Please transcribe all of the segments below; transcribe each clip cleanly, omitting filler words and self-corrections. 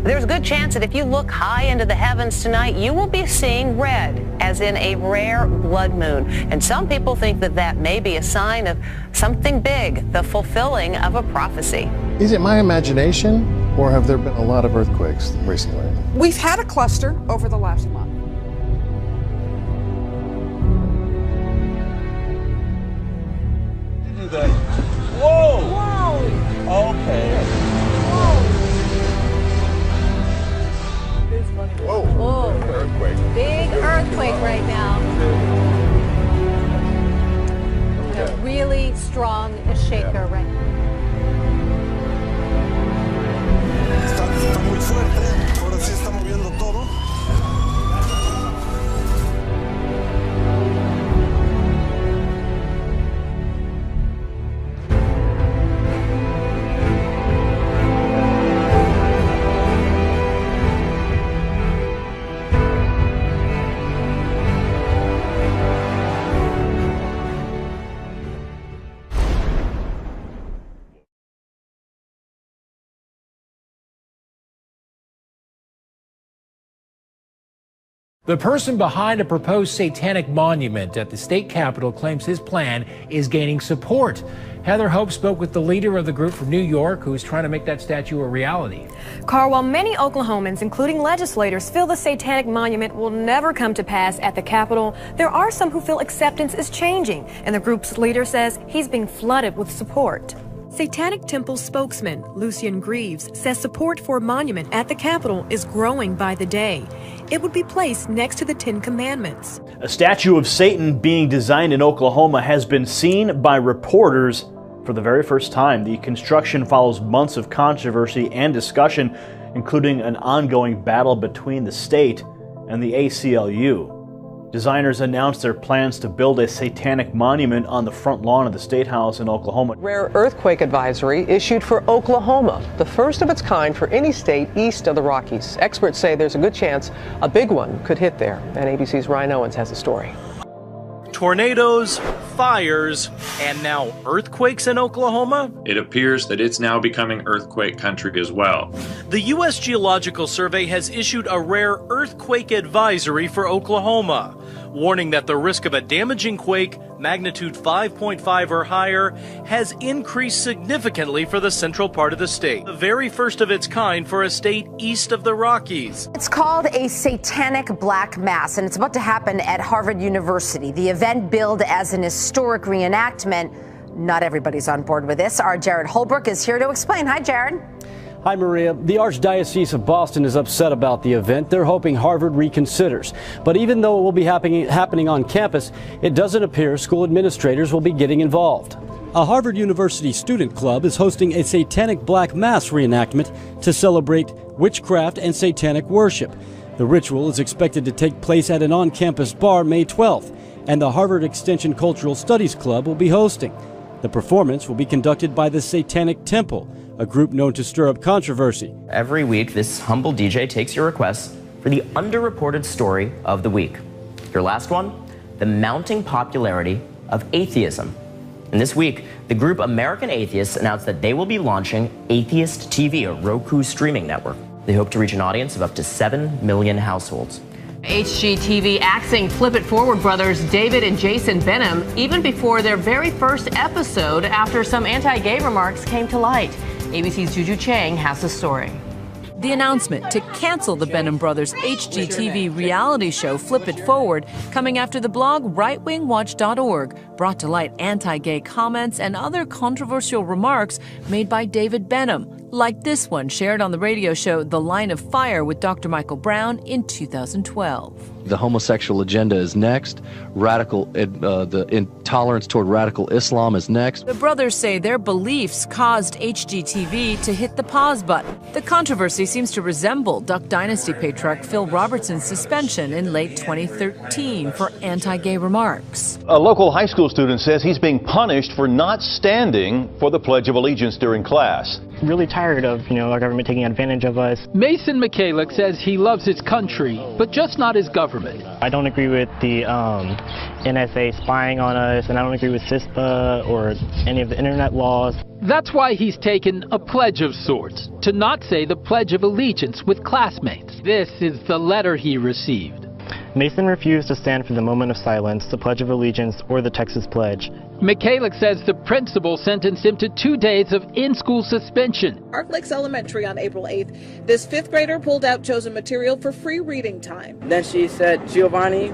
There's a good chance that if you look high into the heavens tonight, you will be seeing red, as in a rare blood moon. And some people think that that may be a sign of something big, the fulfilling of a prophecy. Is it my imagination, or have there been a lot of earthquakes recently? We've had a cluster over the last month. Whoa! Whoa! Okay. Whoa! Whoa. Earthquake. Big earthquake right now. A really strong shaker right now. Está muy fuerte. Ahora sí está moviendo todo. The person behind a proposed satanic monument at the state capitol claims his plan is gaining support. Heather Hope spoke with the leader of the group from New York who is trying to make that statue a reality. Carl, while many Oklahomans, including legislators, feel the satanic monument will never come to pass at the Capitol, there are some who feel acceptance is changing, and the group's leader says he's being flooded with support. Satanic Temple spokesman Lucian Greaves says support for a monument at the Capitol is growing by the day. It would be placed next to the Ten Commandments. A statue of Satan being designed in Oklahoma has been seen by reporters for the very first time. The construction follows months of controversy and discussion, including an ongoing battle between the state and the ACLU. Designers announced their plans to build a satanic monument on the front lawn of the State House in Oklahoma. Rare earthquake advisory issued for Oklahoma, the first of its kind for any state east of the Rockies. Experts say there's a good chance a big one could hit there. And ABC's Ryan Owens has a story. Tornadoes, fires, and now earthquakes in Oklahoma? It appears that it's now becoming earthquake country as well. The U.S. Geological Survey has issued a rare earthquake advisory for Oklahoma, warning that the risk of a damaging quake, magnitude 5.5 or higher, has increased significantly for the central part of the state, the very first of its kind for a state east of the Rockies. It's called a satanic black mass, and it's about to happen at Harvard University. The event billed as an historic reenactment. Not everybody's on board with this. Our Jared Holbrook is here to explain. Hi, Jared. Hi, Maria. The Archdiocese of Boston is upset about the event. They're hoping Harvard reconsiders. But even though it will be happening on campus, it doesn't appear school administrators will be getting involved. A Harvard University student club is hosting a satanic black mass reenactment to celebrate witchcraft and satanic worship. The ritual is expected to take place at an on-campus bar May 12th, and the Harvard Extension Cultural Studies Club will be hosting. The performance will be conducted by the Satanic Temple, a group known to stir up controversy. Every week, this humble DJ takes your requests for the underreported story of the week. Your last one, the mounting popularity of atheism. And this week, the group American Atheists announced that they will be launching Atheist TV, a Roku streaming network. They hope to reach an audience of up to 7 million households. HGTV axing Flip It Forward brothers David and Jason Benham even before their very first episode after some anti-gay remarks came to light. ABC's Juju Chang has the story. The announcement to cancel the Benham Brothers HGTV reality show Flip It Forward coming after the blog rightwingwatch.org brought to light anti-gay comments and other controversial remarks made by David Benham, like this one shared on the radio show The Line of Fire with Dr. Michael Brown in 2012. The homosexual agenda is next. The intolerance toward radical Islam is next. The brothers say their beliefs caused HGTV to hit the pause button. The controversy seems to resemble Duck Dynasty patriarch Phil Robertson's suspension in late 2013 for anti-gay remarks. A local high school student says he's being punished for not standing for the Pledge of Allegiance during class. really tired of, our government taking advantage of us. Mason Michalik says he loves his country, but just not his government. I don't agree with the NSA spying on us, and I don't agree with CISPA or any of the internet laws. That's why he's taken a pledge of sorts, to not say the Pledge of Allegiance with classmates. This is the letter he received. Mason refused to stand for the moment of silence, the Pledge of Allegiance, or the Texas Pledge. Michalik says the principal sentenced him to 2 days of in-school suspension. Park Lakes Elementary on April 8th, this 5th grader pulled out chosen material for free reading time. Then she said, "Giovanni,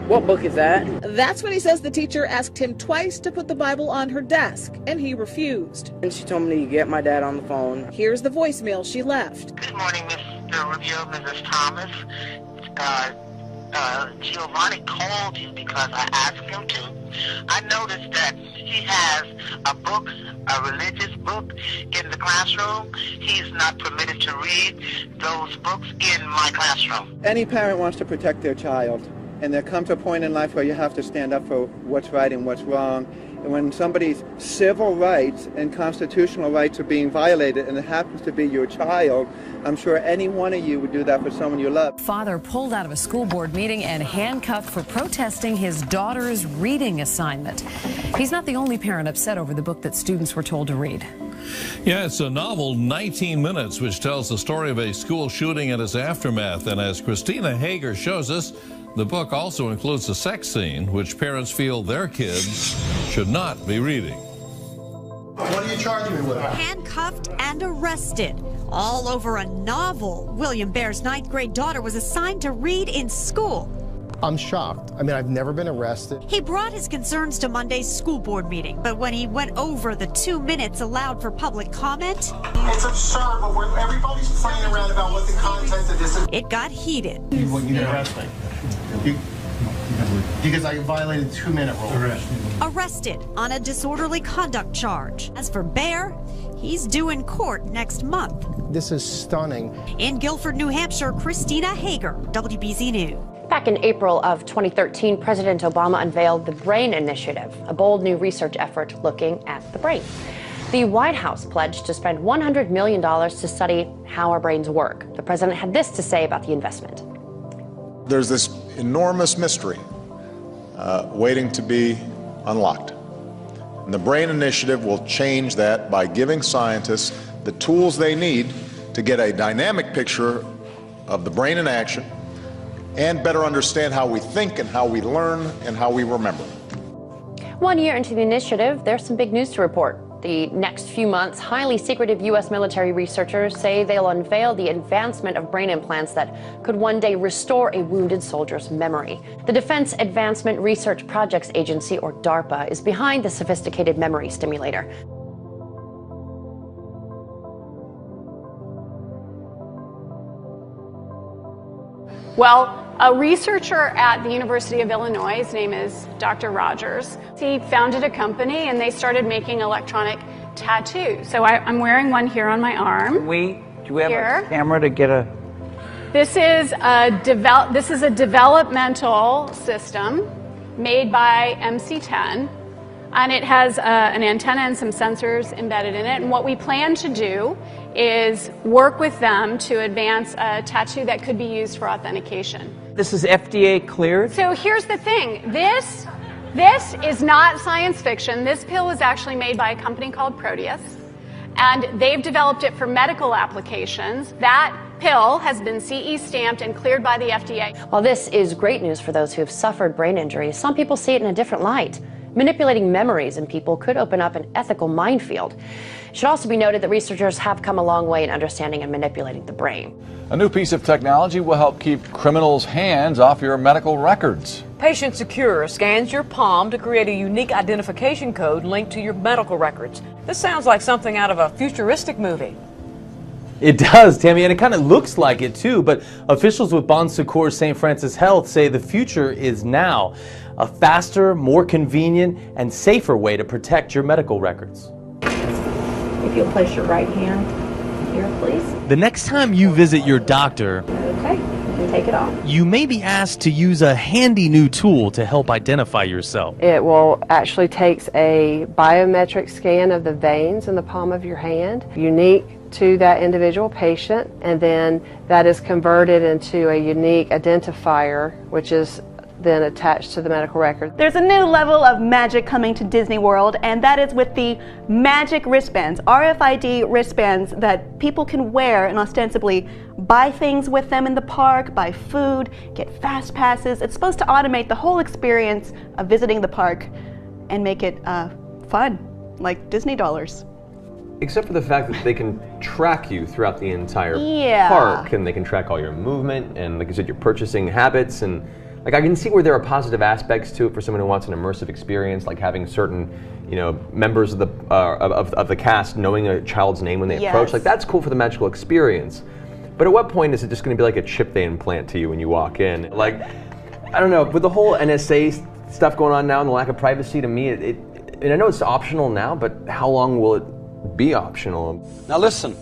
what book is that?" That's when he says the teacher asked him twice to put the Bible on her desk, and he refused. And she told me to get my dad on the phone. Here's the voicemail she left. Good morning, Mr. Rubio, Mrs. Thomas. Giovanni called you because I asked him to. I noticed that he has a book, a religious book in the classroom. He's not permitted to read those books in my classroom. Any parent wants to protect their child, and there comes a point in life where you have to stand up for what's right and what's wrong. And when somebody's civil rights and constitutional rights are being violated, and it happens to be your child, I'm sure any one of you would do that for someone you love. Father pulled out of a school board meeting and handcuffed for protesting his daughter's reading assignment. He's not the only parent upset over the book that students were told to read. Yeah, it's a novel, 19 Minutes, which tells the story of a school shooting and its aftermath. And as Christina Hager shows us, the book also includes a sex scene, which parents feel their kids should not be reading. What are you charging me with? Handcuffed and arrested, all over a novel William Bear's 9th grade daughter was assigned to read in school. I'm shocked. I mean, I've never been arrested. He brought his concerns to Monday's school board meeting, but when he went over the 2 minutes allowed for public comment, it's absurd, but everybody's playing around about what the content of this is. It got heated. You didn't arrest me. Because I violated 2-minute rule. Arrested on a disorderly conduct charge. As for Bear, he's due in court next month. This is stunning. In Guilford, New Hampshire, Christina Hager, WBZ News. Back in April of 2013, President Obama unveiled the BRAIN Initiative, a bold new research effort looking at the brain. The White House pledged to spend $100 million to study how our brains work. The president had this to say about the investment. There's this enormous mystery waiting to be unlocked. And the BRAIN Initiative will change that by giving scientists the tools they need to get a dynamic picture of the brain in action and better understand how we think and how we learn and how we remember. 1 year into the initiative, there's some big news to report. The next few months, highly secretive U.S. military researchers say they'll unveil the advancement of brain implants that could one day restore a wounded soldier's memory. The Defense Advancement Research Projects Agency, or DARPA, is behind the sophisticated memory stimulator. Well, a researcher at the University of Illinois, his name is Dr. Rogers, he founded a company and they started making electronic tattoos. So I'm wearing one here on my arm. Do we have a camera to get a... This is a developmental system made by MC10, and it has an antenna and some sensors embedded in it. And what we plan to do is work with them to advance a tattoo that could be used for authentication. This is FDA cleared? So here's the thing. This is not science fiction. This pill is actually made by a company called Proteus, and they've developed it for medical applications. That pill has been CE stamped and cleared by the FDA. While this is great news for those who have suffered brain injuries, some people see it in a different light. Manipulating memories in people could open up an ethical minefield. It should also be noted that researchers have come a long way in understanding and manipulating the brain. A new piece of technology will help keep criminals' hands off your medical records. Patient Secure scans your palm to create a unique identification code linked to your medical records. This sounds like something out of a futuristic movie. It does, Tammy, and it kind of looks like it too, but officials with Bon Secours St. Francis Health say the future is now. A faster, more convenient, and safer way to protect your medical records. If you'll place your right hand here, please. The next time you visit your doctor, Okay, and take it off. You may be asked to use a handy new tool to help identify yourself. It will actually takes a biometric scan of the veins in the palm of your hand, unique to that individual patient, and then that is converted into a unique identifier, which is then attached to the medical record. There's a new level of magic coming to Disney World, and that is with the magic wristbands, RFID wristbands that people can wear and ostensibly buy things with them in the park, buy food, get fast passes. It's supposed to automate the whole experience of visiting the park and make it fun, like Disney dollars. Except for the fact that they can track you throughout the entire park, and they can track all your movement, and like you said, your purchasing habits, and like I can see where there are positive aspects to it for someone who wants an immersive experience, like having certain, members of the cast knowing a child's name when they approach. Like that's cool for the magical experience. But at what point is it just going to be like a chip they implant to you when you walk in? Like, I don't know. With the whole NSA stuff going on now and the lack of privacy, to me, and I know it's optional now, but how long will it be optional? Now listen,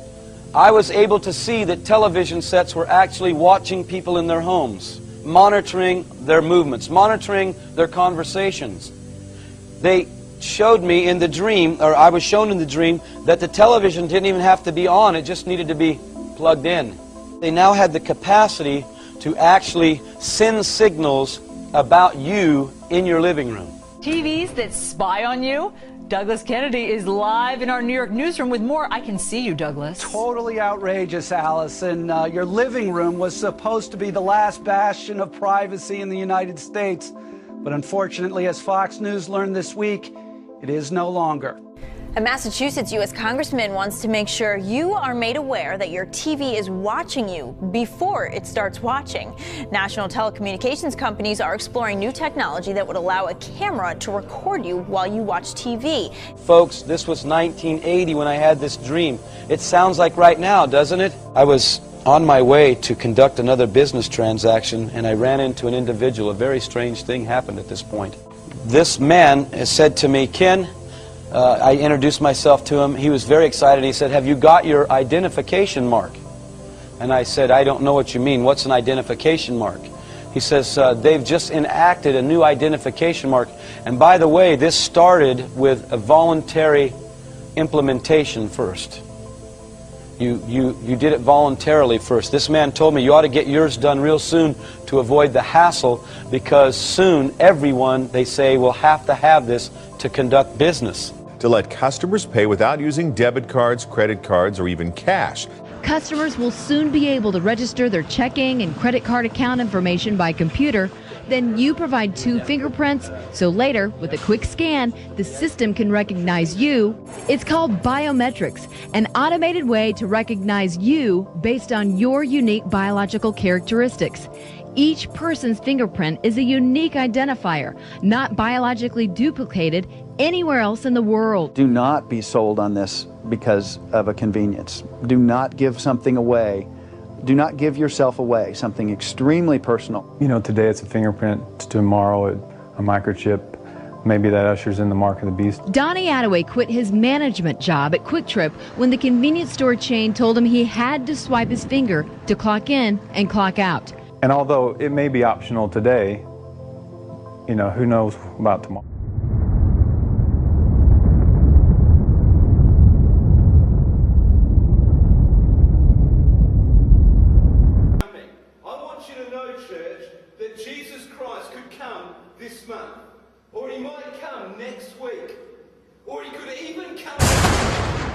I was able to see that television sets were actually watching people in their homes, monitoring their movements, monitoring their conversations. They showed me in the dream, or I was shown in the dream, that the television didn't even have to be on, it just needed to be plugged in. They now had the capacity to actually send signals about you in your living room. TVs that spy on you? Douglas Kennedy is live in our New York newsroom with more. I can see you, Douglas. Totally outrageous, Allison. Your living room was supposed to be the last bastion of privacy in the United States. But unfortunately, as Fox News learned this week, it is no longer. A Massachusetts U.S. congressman wants to make sure you are made aware that your TV is watching you before it starts watching. National telecommunications companies are exploring new technology that would allow a camera to record you while you watch TV. Folks, this was 1980 when I had this dream. It sounds like right now, doesn't it? I was on my way to conduct another business transaction, and I ran into an individual. A very strange thing happened at this point. This man has said to me, Ken, I introduced myself to him. He was very excited. He said, "Have you got your identification mark?" And I said, "I don't know what you mean. What's an identification mark?" He says, "They've just enacted a new identification mark. And by the way, this started with a voluntary implementation first. You did it voluntarily first. This man told me you ought to get yours done real soon to avoid the hassle, because soon everyone, they say, will have to have this to conduct business." To let customers pay without using debit cards, credit cards, or even cash. Customers will soon be able to register their checking and credit card account information by computer. Then you provide 2 fingerprints, so later, with a quick scan, the system can recognize you. It's called biometrics, an automated way to recognize you based on your unique biological characteristics. Each person's fingerprint is a unique identifier, not biologically duplicated anywhere else in the world. Do not be sold on this because of a convenience. Do not give something away. Do not give yourself away, something extremely personal. Today it's a fingerprint, tomorrow a microchip. Maybe that ushers in the mark of the beast. Donnie Attaway quit his management job at Quick Trip when the convenience store chain told him he had to swipe his finger to clock in and clock out. And although it may be optional today, who knows about tomorrow. I want you to know, church, that Jesus Christ could come this month, or he might come next week, or he could even come